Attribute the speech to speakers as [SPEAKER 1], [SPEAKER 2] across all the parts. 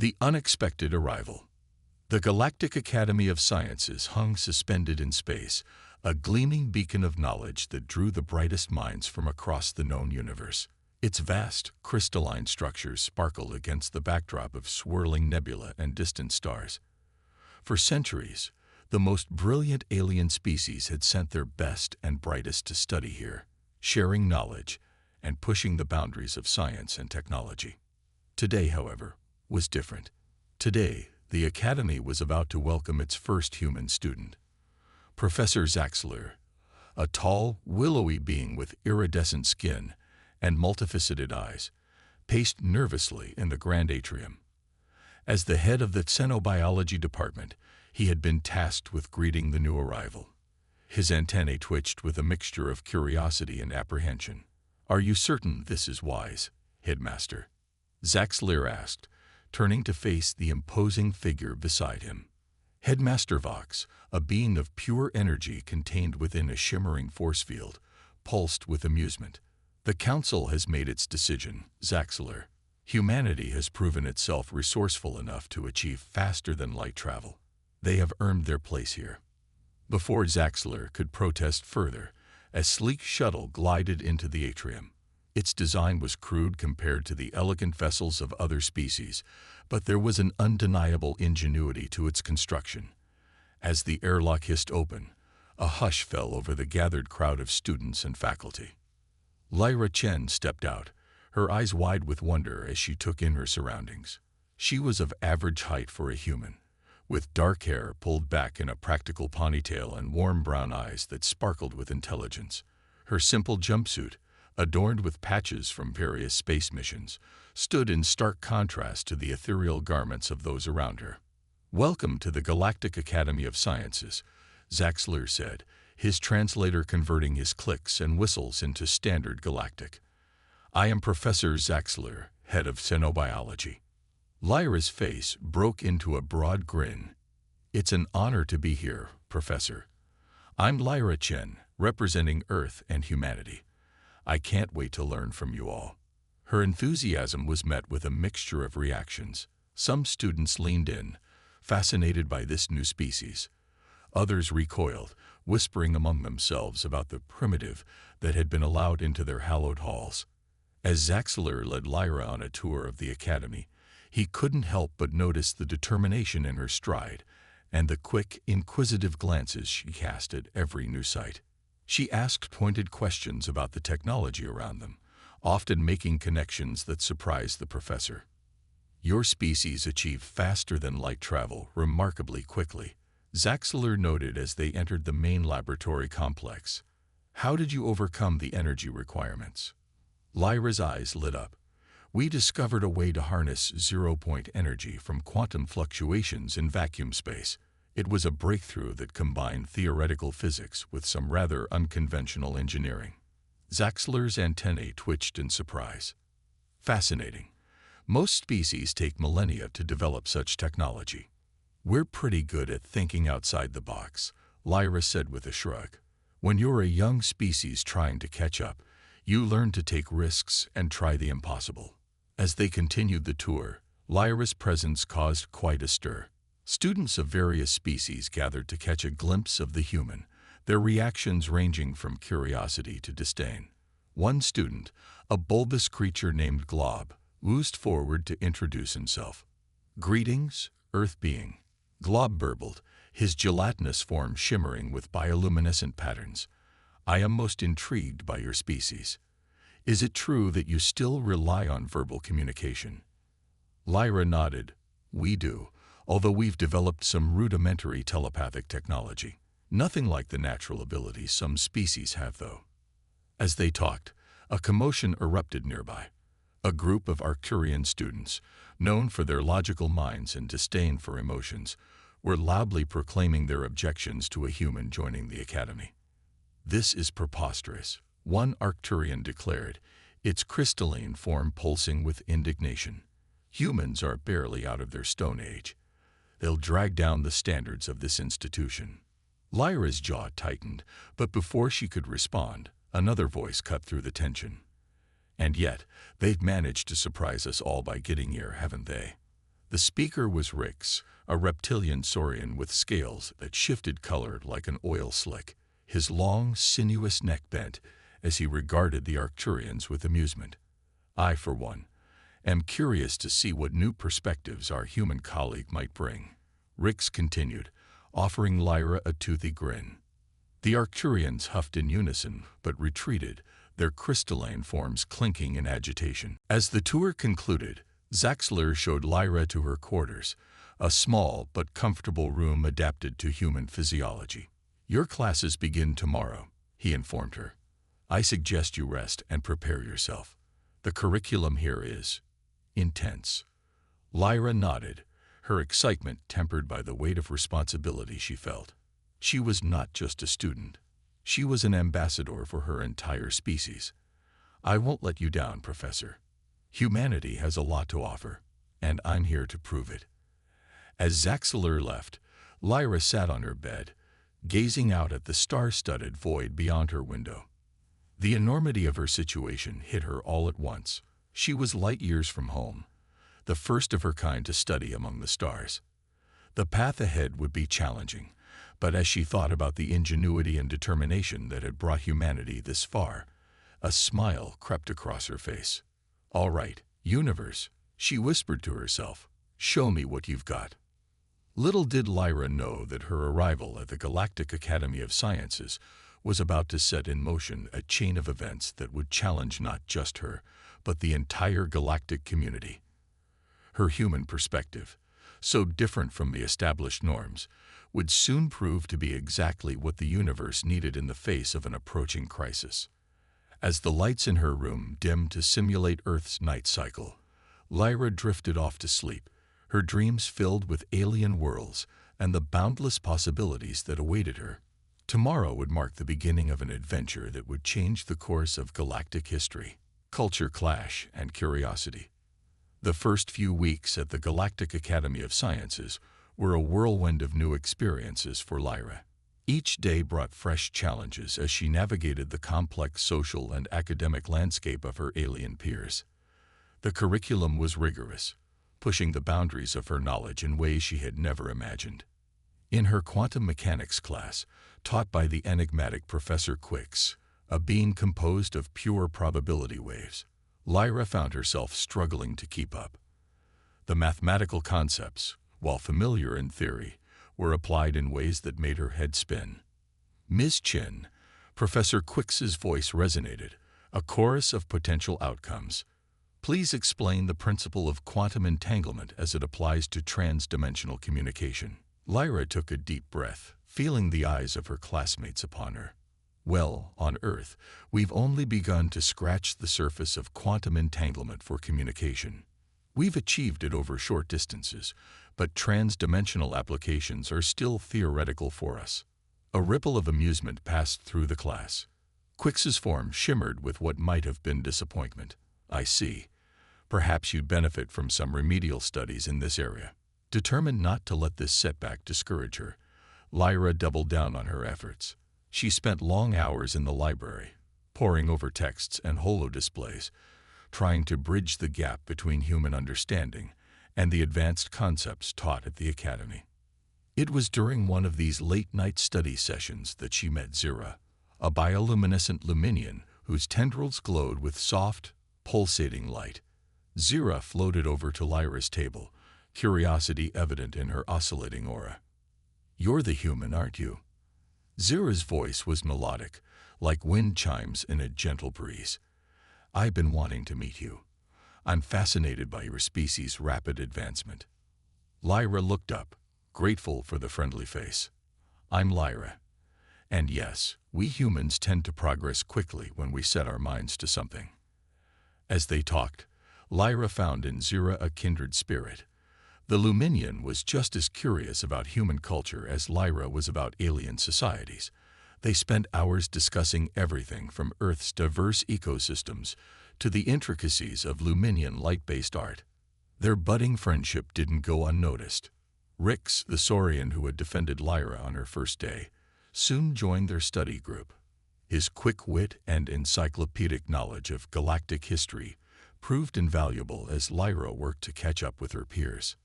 [SPEAKER 1] The unexpected arrival. The Galactic Academy of Sciences hung suspended in space, a gleaming beacon of knowledge that drew the brightest minds from across the known universe. Its vast, crystalline structures sparkled against the backdrop of swirling nebula and distant stars. For centuries, the most brilliant alien species had sent their best and brightest to study here, sharing knowledge and pushing the boundaries of science and technology. Today, however, was different. Today, the Academy was about to welcome its first human student. Professor Zaxler, a tall, willowy being with iridescent skin and multifaceted eyes, paced nervously in the grand atrium. As the head of the xenobiology department, he had been tasked with greeting the new arrival. His antennae twitched with a mixture of curiosity and apprehension. "Are you certain this is wise, Headmaster?" Zaxler asked, turning to face the imposing figure beside him. Headmaster Vox, a being of pure energy contained within a shimmering force field, pulsed with amusement. "The Council has made its decision, Zaxler. Humanity has proven itself resourceful enough to achieve faster-than-light travel. They have earned their place here." Before Zaxler could protest further, a sleek shuttle glided into the atrium. Its design was crude compared to the elegant vessels of other species, but there was an undeniable ingenuity to its construction. As the airlock hissed open, a hush fell over the gathered crowd of students and faculty. Lyra Chen stepped out, her eyes wide with wonder as she took in her surroundings. She was of average height for a human, with dark hair pulled back in a practical ponytail and warm brown eyes that sparkled with intelligence. Her simple jumpsuit, adorned with patches from various space missions, stood in stark contrast to the ethereal garments of those around her. "Welcome to the Galactic Academy of Sciences," Zaxler said, his translator converting his clicks and whistles into standard galactic. "I am Professor Zaxler, head of xenobiology." Lyra's face broke into a broad grin. "It's an honor to be here, Professor. I'm Lyra Chen, representing Earth and humanity. I can't wait to learn from you all." Her enthusiasm was met with a mixture of reactions. Some students leaned in, fascinated by this new species. Others recoiled, whispering among themselves about the primitive that had been allowed into their hallowed halls. As Zaxler led Lyra on a tour of the academy, he couldn't help but notice the determination in her stride and the quick, inquisitive glances she cast at every new sight. She asked pointed questions about the technology around them, often making connections that surprised the professor. "Your species achieve faster-than-light travel remarkably quickly," Zaxler noted as they entered the main laboratory complex. "How did you overcome the energy requirements?" Lyra's eyes lit up. "We discovered a way to harness zero-point energy from quantum fluctuations in vacuum space. It was a breakthrough that combined theoretical physics with some rather unconventional engineering." Zaxler's antennae twitched in surprise. "Fascinating. Most species take millennia to develop such technology." "We're pretty good at thinking outside the box," Lyra said with a shrug. "When you're a young species trying to catch up, you learn to take risks and try the impossible." As they continued the tour, Lyra's presence caused quite a stir. Students of various species gathered to catch a glimpse of the human, their reactions ranging from curiosity to disdain. One student, a bulbous creature named Glob, oozed forward to introduce himself. "Greetings, Earth being," Glob burbled, his gelatinous form shimmering with bioluminescent patterns. "I am most intrigued by your species. Is it true that you still rely on verbal communication?" Lyra nodded. "We do, although we've developed some rudimentary telepathic technology. Nothing like the natural abilities some species have, though." As they talked, a commotion erupted nearby. A group of Arcturian students, known for their logical minds and disdain for emotions, were loudly proclaiming their objections to a human joining the academy. "This is preposterous," one Arcturian declared, its crystalline form pulsing with indignation. "Humans are barely out of their stone age. They'll drag down the standards of this institution." Lyra's jaw tightened, but before she could respond, another voice cut through the tension. "And yet, they've managed to surprise us all by getting here, haven't they? The speaker was Rix, a reptilian saurian with scales that shifted color like an oil slick. His long, sinuous neck bent as he regarded the Arcturians with amusement. I, for one, am curious to see what new perspectives our human colleague might bring. Rix continued, offering Lyra a toothy grin. The Arcturians huffed in unison, but retreated, their crystalline forms clinking in agitation. As the tour concluded, Zaxler showed Lyra to her quarters, a small but comfortable room adapted to human physiology. Your classes begin tomorrow, he informed her. I suggest you rest and prepare yourself. The curriculum here is intense. Lyra nodded, her excitement tempered by the weight of responsibility she felt. She was not just a student. She was an ambassador for her entire species. I won't let you down, Professor. Humanity has a lot to offer, and I'm here to prove it. As Zaxler left, Lyra sat on her bed, gazing out at the star-studded void beyond her window. The enormity of her situation hit her all at once. She was light years from home, the first of her kind to study among the stars. The path ahead would be challenging, but as she thought about the ingenuity and determination that had brought humanity this far, a smile crept across her face. All right, universe, she whispered to herself, show me what you've got. Little did Lyra know that her arrival at the Galactic Academy of Sciences was about to set in motion a chain of events that would challenge not just her, but the entire galactic community. Her human perspective, so different from the established norms, would soon prove to be exactly what the universe needed in the face of an approaching crisis. As the lights in her room dimmed to simulate Earth's night cycle, Lyra drifted off to sleep, her dreams filled with alien worlds and the boundless possibilities that awaited her. Tomorrow would mark the beginning of an adventure that would change the course of galactic history, culture clash, and curiosity. The first few weeks at the Galactic Academy of Sciences were a whirlwind of new experiences for Lyra. Each day brought fresh challenges as she navigated the complex social and academic landscape of her alien peers. The curriculum was rigorous, pushing the boundaries of her knowledge in ways she had never imagined. In her quantum mechanics class, taught by the enigmatic Professor Quix, a being composed of pure probability waves, Lyra found herself struggling to keep up. The mathematical concepts, while familiar in theory, were applied in ways that made her head spin. Ms. Chin, Professor Quix's voice resonated, a chorus of potential outcomes. Please explain the principle of quantum entanglement as it applies to trans-dimensional communication. Lyra took a deep breath, feeling the eyes of her classmates upon her. Well, on Earth, we've only begun to scratch the surface of quantum entanglement for communication. We've achieved it over short distances, but trans-dimensional applications are still theoretical for us. A ripple of amusement passed through the class. Quix's form shimmered with what might have been disappointment. I see. Perhaps you'd benefit from some remedial studies in this area. Determined not to let this setback discourage her, Lyra doubled down on her efforts. She spent long hours in the library, poring over texts and holodisplays, trying to bridge the gap between human understanding and the advanced concepts taught at the academy. It was during one of these late-night study sessions that she met Zira, a bioluminescent luminian whose tendrils glowed with soft, pulsating light. Zira floated over to Lyra's table, curiosity evident in her oscillating aura. You're the human, aren't you? Zira's voice was melodic, like wind chimes in a gentle breeze. I've been wanting to meet you. I'm fascinated by your species' rapid advancement. Lyra looked up, grateful for the friendly face. I'm Lyra. And yes, we humans tend to progress quickly when we set our minds to something. As they talked, Lyra found in Zira a kindred spirit. The Luminian was just as curious about human culture as Lyra was about alien societies. They spent hours discussing everything from Earth's diverse ecosystems to the intricacies of Luminian light-based art. Their budding friendship didn't go unnoticed. Rix, the Saurian who had defended Lyra on her first day, soon joined their study group. His quick wit and encyclopedic knowledge of galactic history proved invaluable as Lyra worked to catch up with her peers.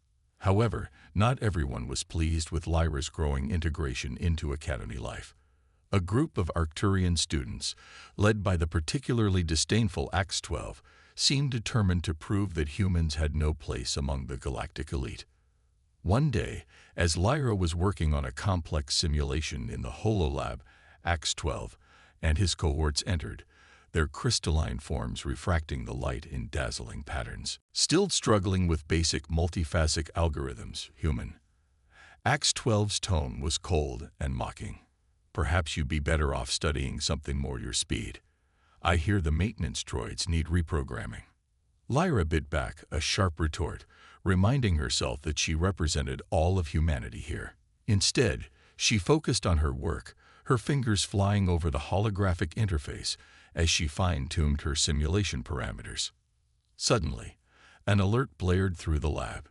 [SPEAKER 1] However, not everyone was pleased with Lyra's growing integration into academy life. A group of Arcturian students, led by the particularly disdainful Ax-12, seemed determined to prove that humans had no place among the galactic elite. One day, as Lyra was working on a complex simulation in the HoloLab, Ax-12 and his cohorts entered, their crystalline forms refracting the light in dazzling patterns. Still struggling with basic multiphasic algorithms, human. Ax-12's tone was cold and mocking. Perhaps you'd be better off studying something more your speed. I hear the maintenance droids need reprogramming. Lyra bit back, a sharp retort, reminding herself that she represented all of humanity here. Instead, she focused on her work, her fingers flying over the holographic interface as she fine-tuned her simulation parameters. Suddenly, an alert blared through the lab.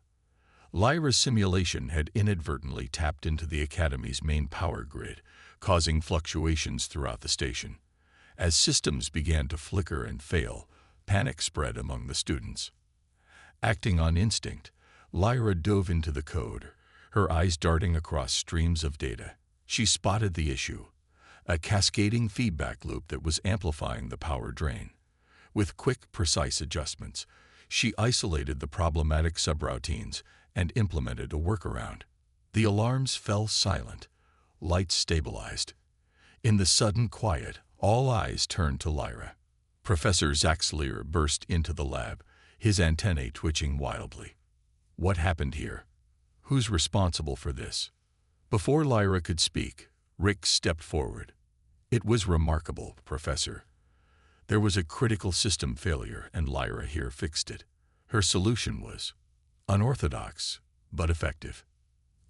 [SPEAKER 1] Lyra's simulation had inadvertently tapped into the Academy's main power grid, causing fluctuations throughout the station. As systems began to flicker and fail, panic spread among the students. Acting on instinct, Lyra dove into the code, her eyes darting across streams of data. She spotted the issue, a cascading feedback loop that was amplifying the power drain. With quick, precise adjustments, she isolated the problematic subroutines and implemented a workaround. The alarms fell silent, lights stabilized. In the sudden quiet, all eyes turned to Lyra. Professor Zaxleer burst into the lab, his antennae twitching wildly. What happened here? Who's responsible for this? Before Lyra could speak, Rick stepped forward. It was remarkable, Professor. There was a critical system failure, and Lyra here fixed it. Her solution was unorthodox, but effective.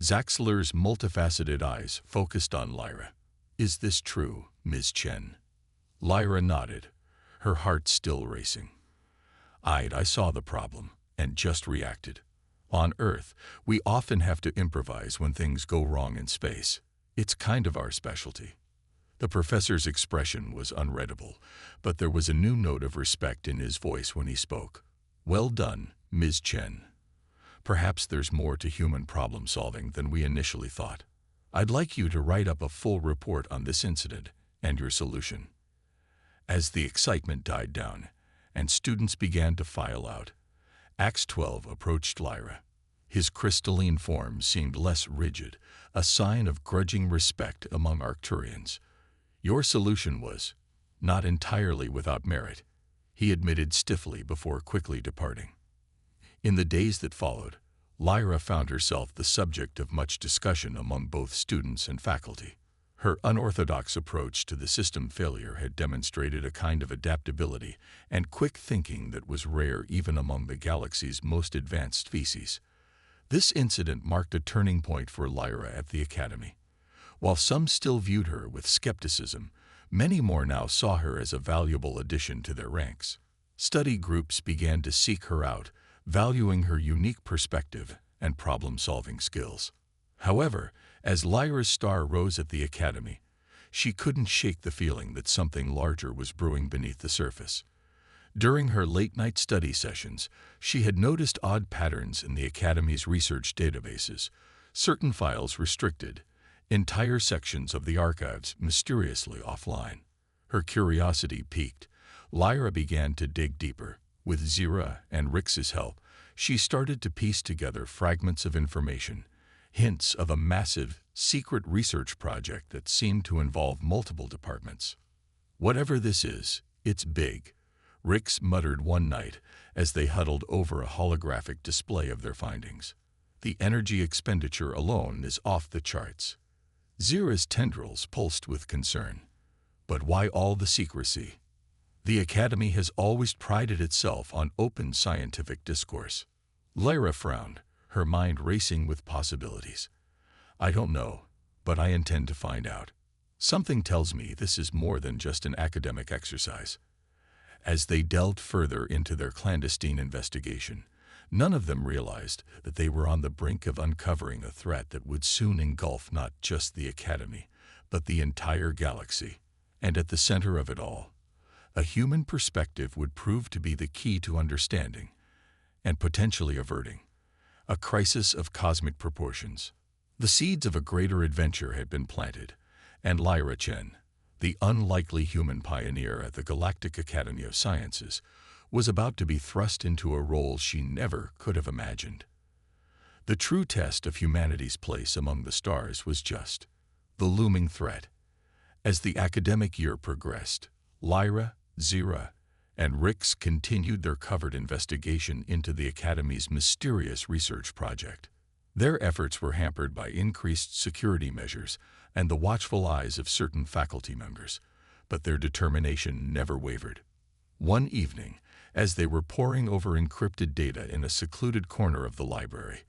[SPEAKER 1] Zaxler's multifaceted eyes focused on Lyra. Is this true, Ms. Chen? Lyra nodded, her heart still racing. I saw the problem and just reacted. On Earth, we often have to improvise when things go wrong in space. It's kind of our specialty. The professor's expression was unreadable, but there was a new note of respect in his voice when he spoke. Well done, Ms. Chen. Perhaps there's more to human problem solving than we initially thought. I'd like you to write up a full report on this incident and your solution. As the excitement died down and students began to file out, Ax-12 approached Lyra. His crystalline form seemed less rigid, a sign of grudging respect among Arcturians. Your solution was not entirely without merit, he admitted stiffly before quickly departing. In the days that followed, Lyra found herself the subject of much discussion among both students and faculty. Her unorthodox approach to the system failure had demonstrated a kind of adaptability and quick thinking that was rare even among the galaxy's most advanced species. This incident marked a turning point for Lyra at the Academy. While some still viewed her with skepticism, many more now saw her as a valuable addition to their ranks. Study groups began to seek her out, valuing her unique perspective and problem-solving skills. However, as Lyra's star rose at the Academy, she couldn't shake the feeling that something larger was brewing beneath the surface. During her late-night study sessions, she had noticed odd patterns in the Academy's research databases, certain files restricted, entire sections of the archives mysteriously offline. Her curiosity piqued. Lyra began to dig deeper. With Zira and Rix's help, she started to piece together fragments of information, hints of a massive, secret research project that seemed to involve multiple departments. Whatever this is, it's big, Rix muttered one night as they huddled over a holographic display of their findings. The energy expenditure alone is off the charts. Zira's tendrils pulsed with concern. But why all the secrecy? The Academy has always prided itself on open scientific discourse. Lyra frowned, her mind racing with possibilities. I don't know, but I intend to find out. Something tells me this is more than just an academic exercise. As they delved further into their clandestine investigation, none of them realized that they were on the brink of uncovering a threat that would soon engulf not just the Academy, but the entire galaxy. And at the center of it all, a human perspective would prove to be the key to understanding and potentially averting a crisis of cosmic proportions. The seeds of a greater adventure had been planted, and Lyra Chen, the unlikely human pioneer at the Galactic Academy of Sciences, was about to be thrust into a role she never could have imagined. The true test of humanity's place among the stars was just the looming threat. As the academic year progressed, Lyra, Zira, and Rix continued their covert investigation into the Academy's mysterious research project. Their efforts were hampered by increased security measures and the watchful eyes of certain faculty members, but their determination never wavered. One evening, as they were poring over encrypted data in a secluded corner of the library,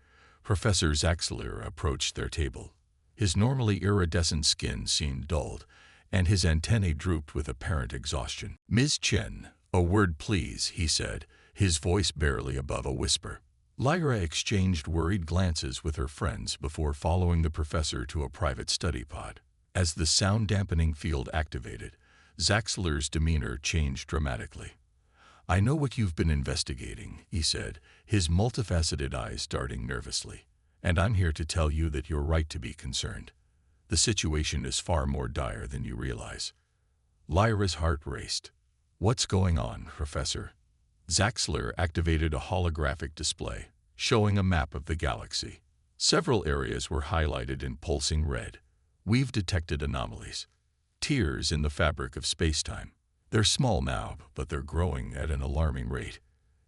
[SPEAKER 1] Professor Zaxler approached their table. His normally iridescent skin seemed dulled, and his antennae drooped with apparent exhaustion. "Ms. Chen, a word please," he said, his voice barely above a whisper. Lyra exchanged worried glances with her friends before following the professor to a private study pod. As the sound-dampening field activated, Zaxler's demeanor changed dramatically. "I know what you've been investigating," he said, his multifaceted eyes darting nervously. "And I'm here to tell you that you're right to be concerned. The situation is far more dire than you realize." Lyra's heart raced. "What's going on, Professor?" Zaxler activated a holographic display, showing a map of the galaxy. Several areas were highlighted in pulsing red. "We've detected anomalies. Tears in the fabric of spacetime. They're small now, but they're growing at an alarming rate.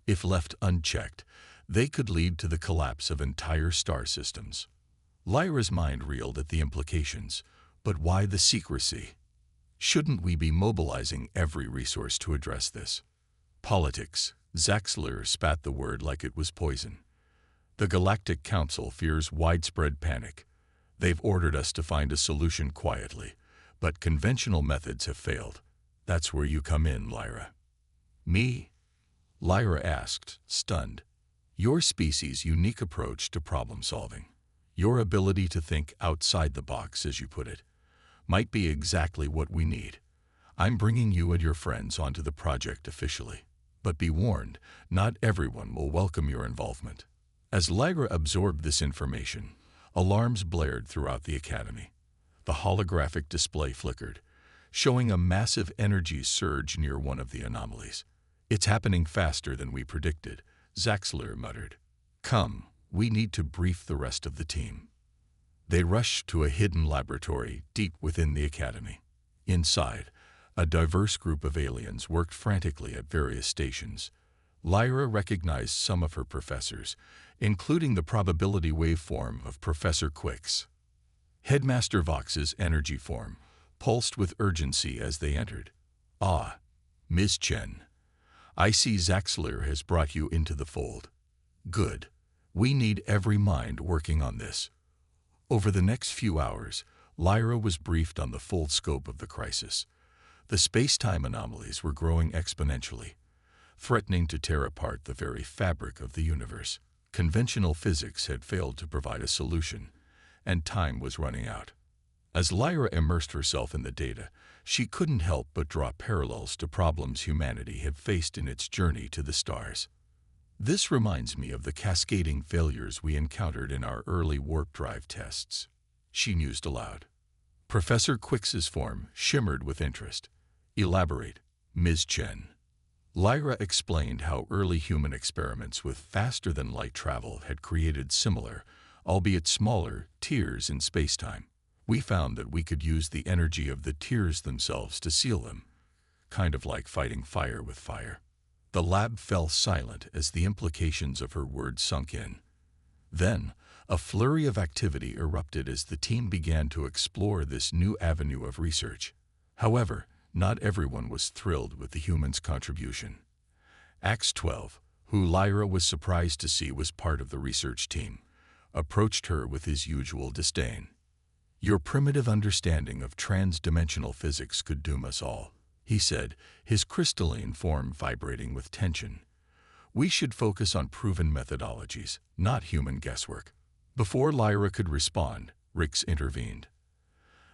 [SPEAKER 1] If left unchecked, they could lead to the collapse of entire star systems." Lyra's mind reeled at the implications, but why the secrecy? Shouldn't we be mobilizing every resource to address this? "Politics," Zaxler spat the word like it was poison. "The Galactic Council fears widespread panic. They've ordered us to find a solution quietly, but conventional methods have failed. That's where you come in, Lyra." "Me?" Lyra asked, stunned. "Your species' unique approach to problem solving, your ability to think outside the box, as you put it, might be exactly what we need. I'm bringing you and your friends onto the project officially. But be warned, not everyone will welcome your involvement." As Lyra absorbed this information, alarms blared throughout the Academy. The holographic display flickered, showing a massive energy surge near one of the anomalies. "It's happening faster than we predicted," Zaxler muttered. "Come, we need to brief the rest of the team." They rushed to a hidden laboratory deep within the Academy. Inside, a diverse group of aliens worked frantically at various stations. Lyra recognized some of her professors, including the probability waveform of Professor Quix. Headmaster Vox's energy form pulsed with urgency as they entered. "Ah, Ms. Chen, I see Zaxler has brought you into the fold. Good. We need every mind working on this." Over the next few hours, Lyra was briefed on the full scope of the crisis. The space-time anomalies were growing exponentially, threatening to tear apart the very fabric of the universe. Conventional physics had failed to provide a solution, and time was running out. As Lyra immersed herself in the data, she couldn't help but draw parallels to problems humanity had faced in its journey to the stars. "This reminds me of the cascading failures we encountered in our early warp drive tests," she mused aloud. Professor Quix's form shimmered with interest. "Elaborate, Ms. Chen." Lyra explained how early human experiments with faster-than-light travel had created similar, albeit smaller, tears in spacetime. "We found that we could use the energy of the tears themselves to seal them, kind of like fighting fire with fire." The lab fell silent as the implications of her words sunk in. Then, a flurry of activity erupted as the team began to explore this new avenue of research. However, not everyone was thrilled with the humans' contribution. Ax-12, who Lyra was surprised to see was part of the research team, approached her with his usual disdain. "Your primitive understanding of trans-dimensional physics could doom us all," he said, his crystalline form vibrating with tension. "We should focus on proven methodologies, not human guesswork." Before Lyra could respond, Rix intervened.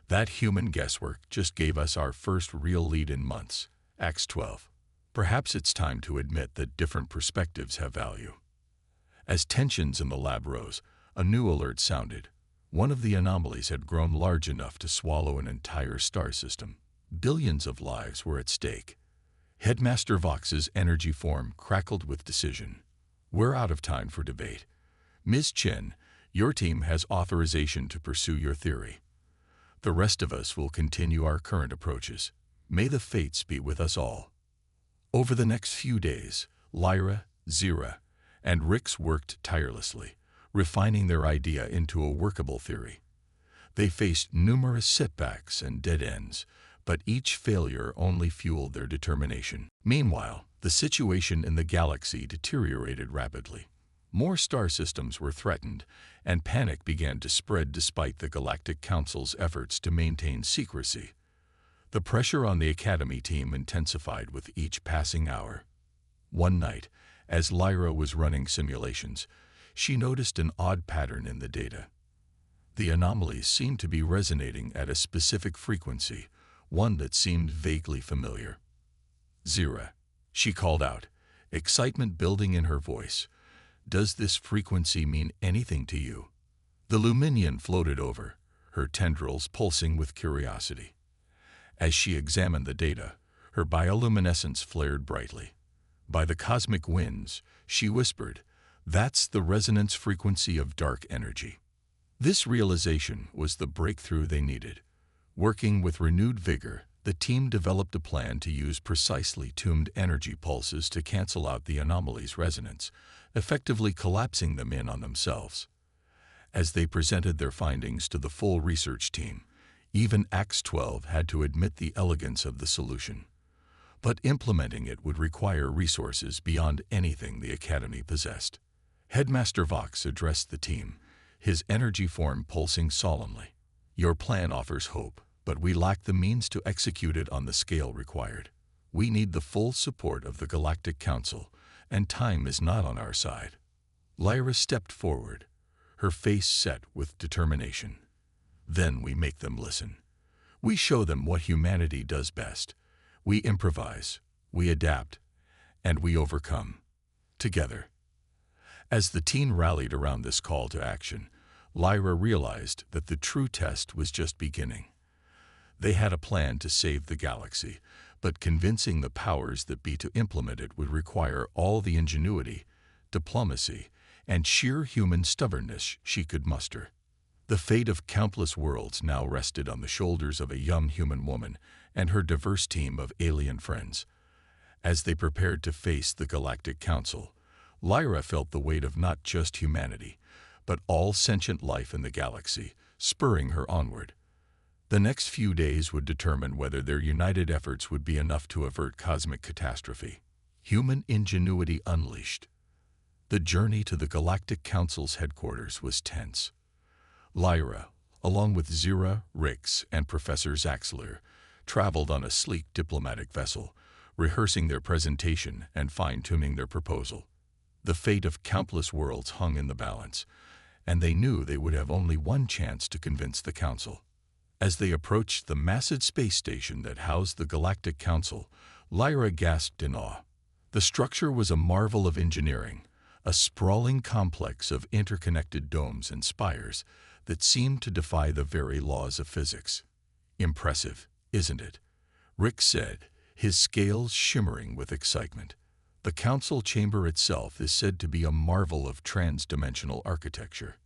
[SPEAKER 1] "That human guesswork just gave us our first real lead in months, Ax-12. Perhaps it's time to admit that different perspectives have value." As tensions in the lab rose, a new alert sounded. One of the anomalies had grown large enough to swallow an entire star system. Billions of lives were at stake. Headmaster Vox's energy form crackled with decision. "We're out of time for debate. Ms. Chen, your team has authorization to pursue your theory. The rest of us will continue our current approaches. May the fates be with us all." Over the next few days, Lyra, Zira, and Rix worked tirelessly, refining their idea into a workable theory. They faced numerous setbacks and dead ends, but each failure only fueled their determination. Meanwhile, the situation in the galaxy deteriorated rapidly. More star systems were threatened, and panic began to spread despite the Galactic Council's efforts to maintain secrecy. The pressure on the Academy team intensified with each passing hour. One night, as Lyra was running simulations, she noticed an odd pattern in the data. The anomalies seemed to be resonating at a specific frequency, one that seemed vaguely familiar. "Zira," she called out, excitement building in her voice. "Does this frequency mean anything to you?" The Luminian floated over, her tendrils pulsing with curiosity. As she examined the data, her bioluminescence flared brightly. "By the cosmic winds," she whispered, "that's the resonance frequency of dark energy." This realization was the breakthrough they needed. Working with renewed vigor, the team developed a plan to use precisely tuned energy pulses to cancel out the anomaly's resonance, effectively collapsing them in on themselves. As they presented their findings to the full research team, even X-12 had to admit the elegance of the solution. But implementing it would require resources beyond anything the Academy possessed. Headmaster Vox addressed the team, his energy form pulsing solemnly. "Your plan offers hope, but we lack the means to execute it on the scale required. We need the full support of the Galactic Council, and time is not on our side." Lyra stepped forward, her face set with determination. "Then we make them listen. We show them what humanity does best. We improvise, we adapt, and we overcome. Together." As the team rallied around this call to action, Lyra realized that the true test was just beginning. They had a plan to save the galaxy, but convincing the powers that be to implement it would require all the ingenuity, diplomacy, and sheer human stubbornness she could muster. The fate of countless worlds now rested on the shoulders of a young human woman and her diverse team of alien friends. As they prepared to face the Galactic Council, Lyra felt the weight of not just humanity, but all sentient life in the galaxy, spurring her onward. The next few days would determine whether their united efforts would be enough to avert cosmic catastrophe. Human ingenuity unleashed. The journey to the Galactic Council's headquarters was tense. Lyra, along with Zira, Rix, and Professor Zaxler, traveled on a sleek diplomatic vessel, rehearsing their presentation and fine-tuning their proposal. The fate of countless worlds hung in the balance, and they knew they would have only one chance to convince the Council. As they approached the massive space station that housed the Galactic Council, Lyra gasped in awe. The structure was a marvel of engineering, a sprawling complex of interconnected domes and spires that seemed to defy the very laws of physics. "Impressive, isn't it?" Rick said, his scales shimmering with excitement. The council chamber itself is said to be a marvel of trans-dimensional architecture.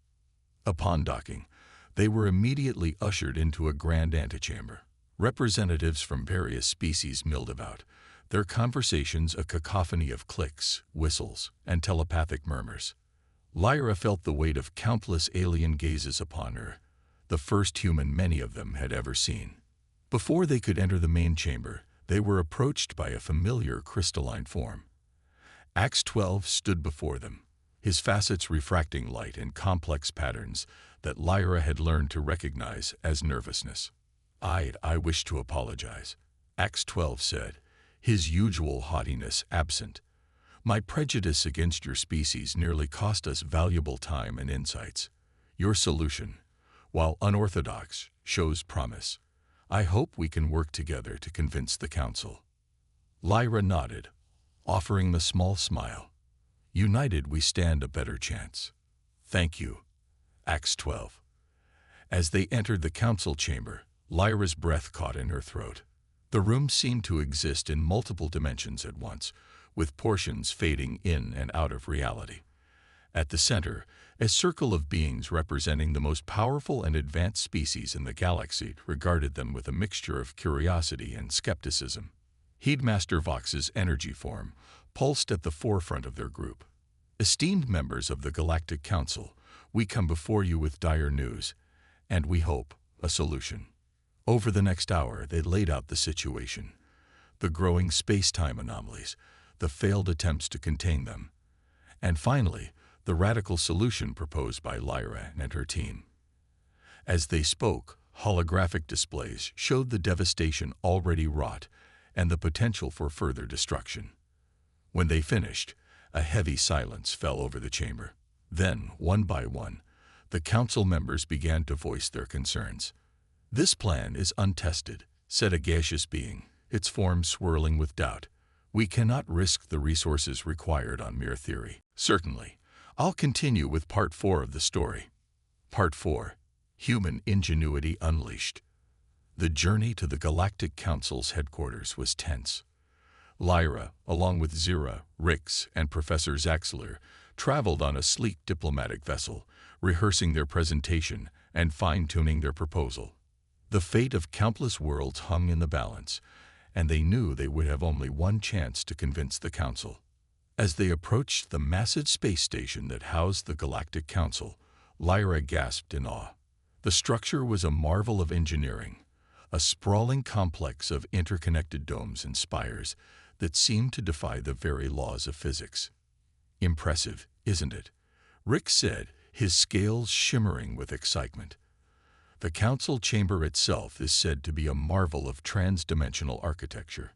[SPEAKER 1] Upon docking, they were immediately ushered into a grand antechamber. Representatives from various species milled about, their conversations a cacophony of clicks, whistles, and telepathic murmurs. Lyra felt the weight of countless alien gazes upon her, the first human many of them had ever seen. Before they could enter the main chamber, they were approached by a familiar crystalline form. X-12 stood before them, his facets refracting light in complex patterns that Lyra had learned to recognize as nervousness. I wish to apologize," X-12 said, his usual haughtiness absent. "My prejudice against your species nearly cost us valuable time and insights. Your solution, while unorthodox, shows promise. I hope we can work together to convince the Council." Lyra nodded, offering a small smile. United we stand a better chance. Thank you. Acts 12. As they entered the council chamber, Lyra's breath caught in her throat. The room seemed to exist in multiple dimensions at once, with portions fading in and out of reality. At the center, a circle of beings representing the most powerful and advanced species in the galaxy regarded them with a mixture of curiosity and skepticism. Headmaster Vox's energy form pulsed at the forefront of their group. Esteemed members of the Galactic Council, we come before you with dire news, and we hope a solution. Over the next hour, they laid out the situation, the growing space-time anomalies, the failed attempts to contain them, and finally, the radical solution proposed by Lyra and her team. As they spoke, holographic displays showed the devastation already wrought and the potential for further destruction. When they finished, a heavy silence fell over the chamber. Then, one by one, the council members began to voice their concerns. "This plan is untested," said a gaseous being, its form swirling with doubt. "We cannot risk the resources required on mere theory." "Certainly. I'll continue with Part 4 of the story." Part 4. Human Ingenuity Unleashed. The journey to the Galactic Council's headquarters was tense. Lyra, along with Zira, Rix, and Professor Zaxler, traveled on a sleek diplomatic vessel, rehearsing their presentation and fine-tuning their proposal. The fate of countless worlds hung in the balance, and they knew they would have only one chance to convince the Council. As they approached the massive space station that housed the Galactic Council, Lyra gasped in awe. The structure was a marvel of engineering, a sprawling complex of interconnected domes and spires that seemed to defy the very laws of physics. "Impressive, isn't it?" Rick said, his scales shimmering with excitement. The council chamber itself is said to be a marvel of trans-dimensional architecture.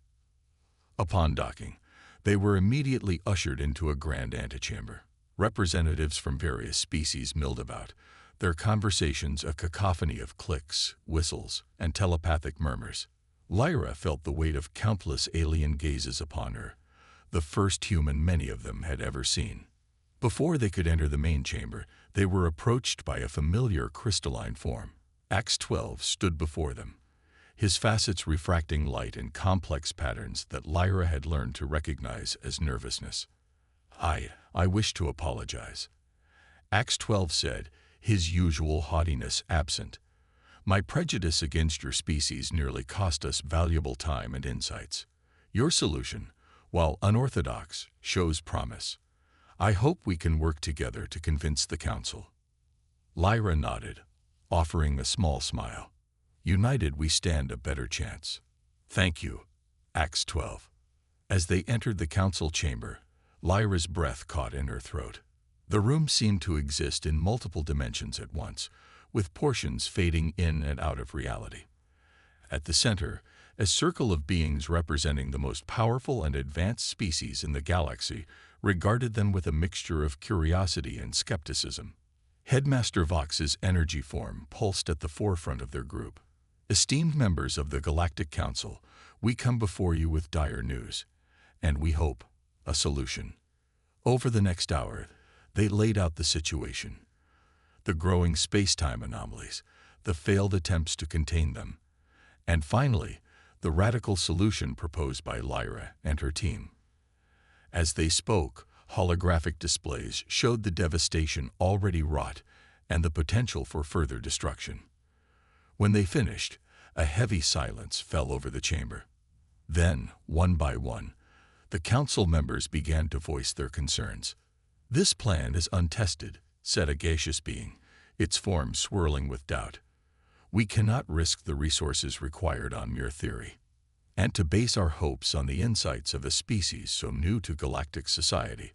[SPEAKER 1] Upon docking, they were immediately ushered into a grand antechamber. Representatives from various species milled about, their conversations a cacophony of clicks, whistles, and telepathic murmurs. Lyra felt the weight of countless alien gazes upon her, the first human many of them had ever seen. Before they could enter the main chamber, they were approached by a familiar crystalline form. Acts 12 stood before them, his facets refracting light in complex patterns that Lyra had learned to recognize as nervousness. I wish to apologize," Acts 12 said, his usual haughtiness absent. "My prejudice against your species nearly cost us valuable time and insights. Your solution, while unorthodox, shows promise. I hope we can work together to convince the Council." Lyra nodded, offering a small smile. "United we stand a better chance. Thank you." Acts 12. As they entered the council chamber, Lyra's breath caught in her throat. The room seemed to exist in multiple dimensions at once, with portions fading in and out of reality. At the center, a circle of beings representing the most powerful and advanced species in the galaxy regarded them with a mixture of curiosity and skepticism. Headmaster Vox's energy form pulsed at the forefront of their group. "Esteemed members of the Galactic Council, we come before you with dire news, and we hope a solution." Over the next hour, they laid out the situation, the growing space-time anomalies, the failed attempts to contain them, and finally, the radical solution proposed by Lyra and her team. As they spoke, holographic displays showed the devastation already wrought and the potential for further destruction. When they finished, a heavy silence fell over the chamber. Then, one by one, the council members began to voice their concerns. "This plan is untested," said a gaseous being, its form swirling with doubt. "We cannot risk the resources required on mere theory. And to base our hopes on the insights of a species so new to galactic society,"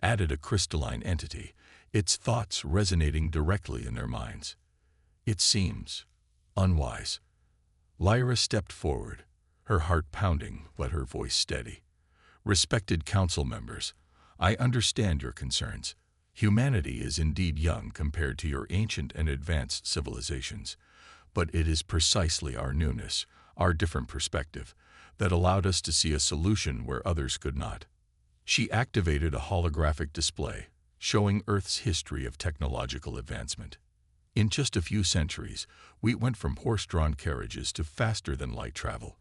[SPEAKER 1] added a crystalline entity, its thoughts resonating directly in their minds. "It seems unwise." Lyra stepped forward, her heart pounding but her voice steady. "Respected council members, I understand your concerns. Humanity is indeed young compared to your ancient and advanced civilizations, but it is precisely our newness, our different perspective, that allowed us to see a solution where others could not. She activated a holographic display, showing Earth's history of technological advancement. In just a few centuries, we went from horse-drawn carriages to faster-than-light travel.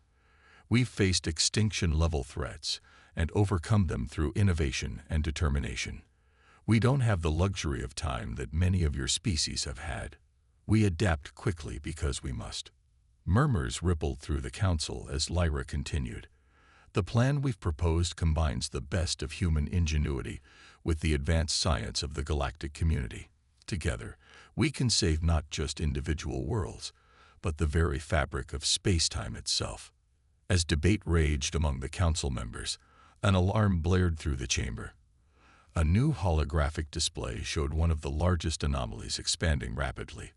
[SPEAKER 1] We've faced extinction-level threats and overcome them through innovation and determination. We don't have the luxury of time that many of your species have had. We adapt quickly because we must. Murmurs rippled through the council as Lyra continued. The plan we've proposed combines the best of human ingenuity with the advanced science of the galactic community. Together, we can save not just individual worlds, but the very fabric of space-time itself. As debate raged among the council members, an alarm blared through the chamber. A new holographic display showed one of the largest anomalies expanding rapidly,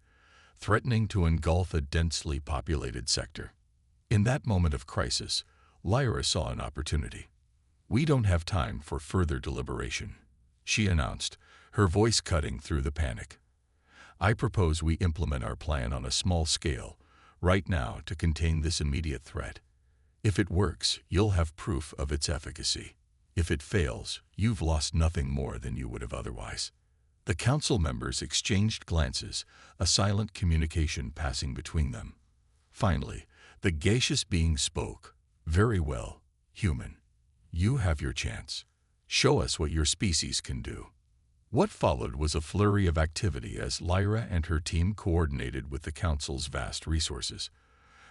[SPEAKER 1] threatening to engulf a densely populated sector. In that moment of crisis, Lyra saw an opportunity. "We don't have time for further deliberation," she announced, her voice cutting through the panic. "I propose we implement our plan on a small scale, right now, to contain this immediate threat. If it works, you'll have proof of its efficacy. If it fails, you've lost nothing more than you would have otherwise." The council members exchanged glances, a silent communication passing between them. Finally, the gaseous being spoke. "Very well, human. You have your chance. Show us what your species can do." What followed was a flurry of activity as Lyra and her team coordinated with the council's vast resources.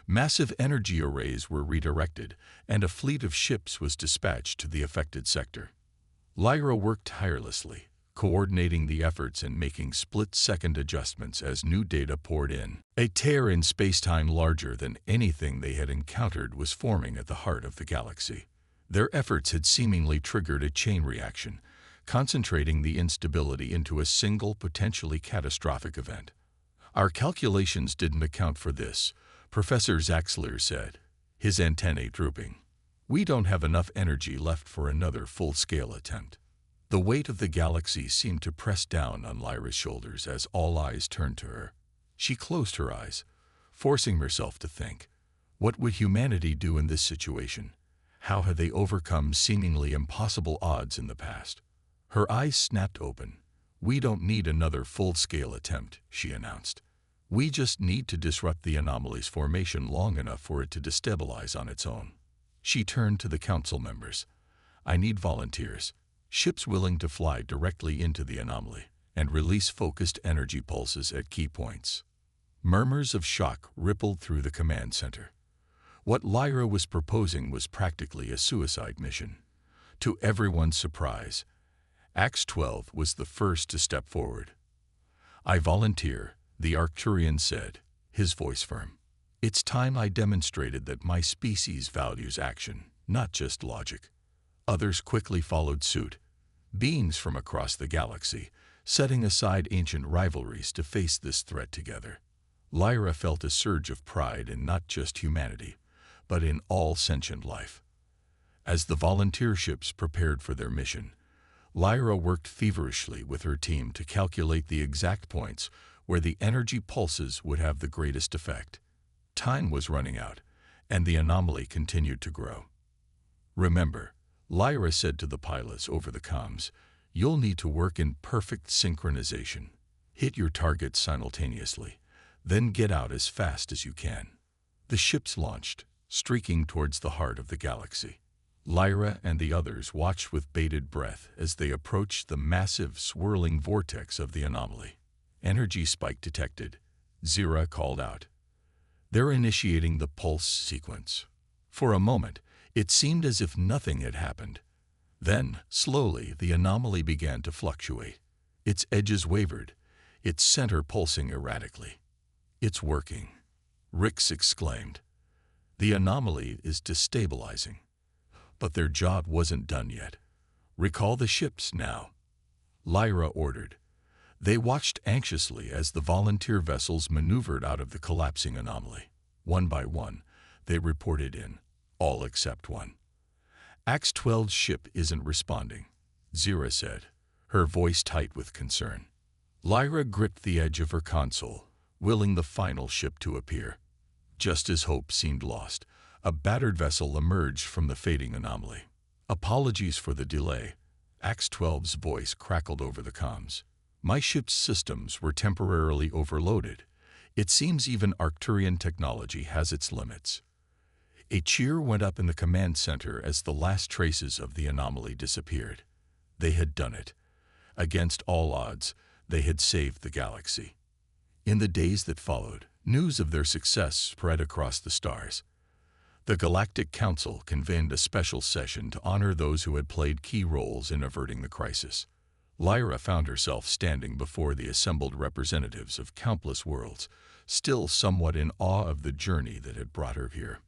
[SPEAKER 1] Massive energy arrays were redirected, and a fleet of ships was dispatched to the affected sector. Lyra worked tirelessly, coordinating the efforts and making split-second adjustments as new data poured in. A tear in space-time larger than anything they had encountered was forming at the heart of the galaxy. Their efforts had seemingly triggered a chain reaction, concentrating the instability into a single, potentially catastrophic event. "Our calculations didn't account for this," Professor Zaxler said, his antennae drooping. "We don't have enough energy left for another full-scale attempt." The weight of the galaxy seemed to press down on Lyra's shoulders as all eyes turned to her. She closed her eyes, forcing herself to think. What would humanity do in this situation? How had they overcome seemingly impossible odds in the past? Her eyes snapped open. "We don't need another full-scale attempt," she announced. "We just need to disrupt the anomaly's formation long enough for it to destabilize on its own." She turned to the council members. "I need volunteers. Ships willing to fly directly into the anomaly and release focused energy pulses at key points." Murmurs of shock rippled through the command center. What Lyra was proposing was practically a suicide mission. To everyone's surprise, Ax-12 was the first to step forward. "I volunteer," the Arcturian said, his voice firm. "It's time I demonstrated that my species values action, not just logic." Others quickly followed suit, beings from across the galaxy, setting aside ancient rivalries to face this threat together. Lyra felt a surge of pride in not just humanity, but in all sentient life. As the volunteer ships prepared for their mission, Lyra worked feverishly with her team to calculate the exact points where the energy pulses would have the greatest effect. Time was running out, and the anomaly continued to grow. "Remember," Lyra said to the pilots over the comms, "you'll need to work in perfect synchronization. Hit your targets simultaneously, then get out as fast as you can." The ships launched, streaking towards the heart of the galaxy. Lyra and the others watched with bated breath as they approached the massive, swirling vortex of the anomaly. "Energy spike detected," Zira called out. "They're initiating the pulse sequence." For a moment, it seemed as if nothing had happened. Then, slowly, the anomaly began to fluctuate. Its edges wavered, its center pulsing erratically. "It's working," Rix exclaimed. "The anomaly is destabilizing." But their job wasn't done yet. "Recall the ships now," Lyra ordered. They watched anxiously as the volunteer vessels maneuvered out of the collapsing anomaly. One by one, they reported in, all except one. "Ax-12's ship isn't responding," Zira said, her voice tight with concern. Lyra gripped the edge of her console, willing the final ship to appear. Just as hope seemed lost, a battered vessel emerged from the fading anomaly. Apologies for the delay. X-12's voice crackled over the comms. My ship's systems were temporarily overloaded. It seems even Arcturian technology has its limits. A cheer went up in the command center as the last traces of the anomaly disappeared. They had done it. Against all odds, they had saved the galaxy. In the days that followed, news of their success spread across the stars. The Galactic Council convened a special session to honor those who had played key roles in averting the crisis. Lyra found herself standing before the assembled representatives of countless worlds, still somewhat in awe of the journey that had brought her here.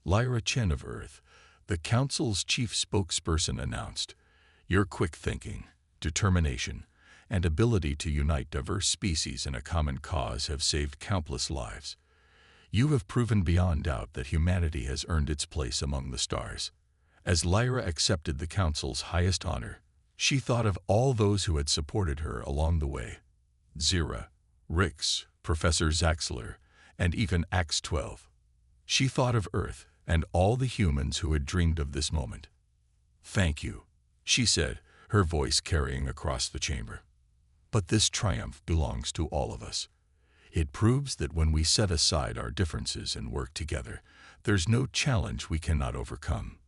[SPEAKER 1] Lyra Chen of Earth, the Council's chief spokesperson, announced, "Your quick thinking, determination, and ability to unite diverse species in a common cause have saved countless lives. You have proven beyond doubt that humanity has earned its place among the stars." As Lyra accepted the Council's highest honor, she thought of all those who had supported her along the way. Zira, Rix, Professor Zaxler, and even X-12. She thought of Earth and all the humans who had dreamed of this moment. "Thank you," she said, her voice carrying across the chamber. "But this triumph belongs to all of us. It proves that when we set aside our differences and work together, there's no challenge we cannot overcome."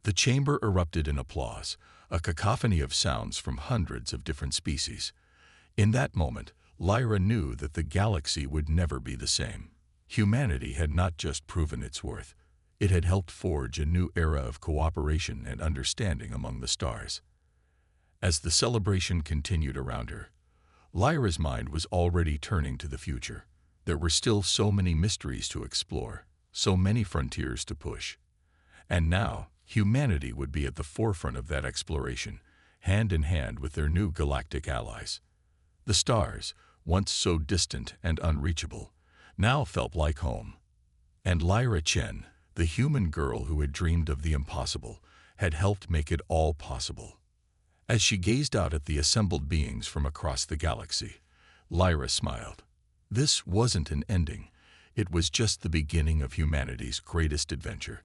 [SPEAKER 1] The chamber erupted in applause, a cacophony of sounds from hundreds of different species. In that moment, Lyra knew that the galaxy would never be the same. Humanity had not just proven its worth, it had helped forge a new era of cooperation and understanding among the stars. As the celebration continued around her, Lyra's mind was already turning to the future. There were still so many mysteries to explore, so many frontiers to push. And now, humanity would be at the forefront of that exploration, hand in hand with their new galactic allies. The stars, once so distant and unreachable, now felt like home. And Lyra Chen, the human girl who had dreamed of the impossible, had helped make it all possible. As she gazed out at the assembled beings from across the galaxy, Lyra smiled. This wasn't an ending. It was just the beginning of humanity's greatest adventure.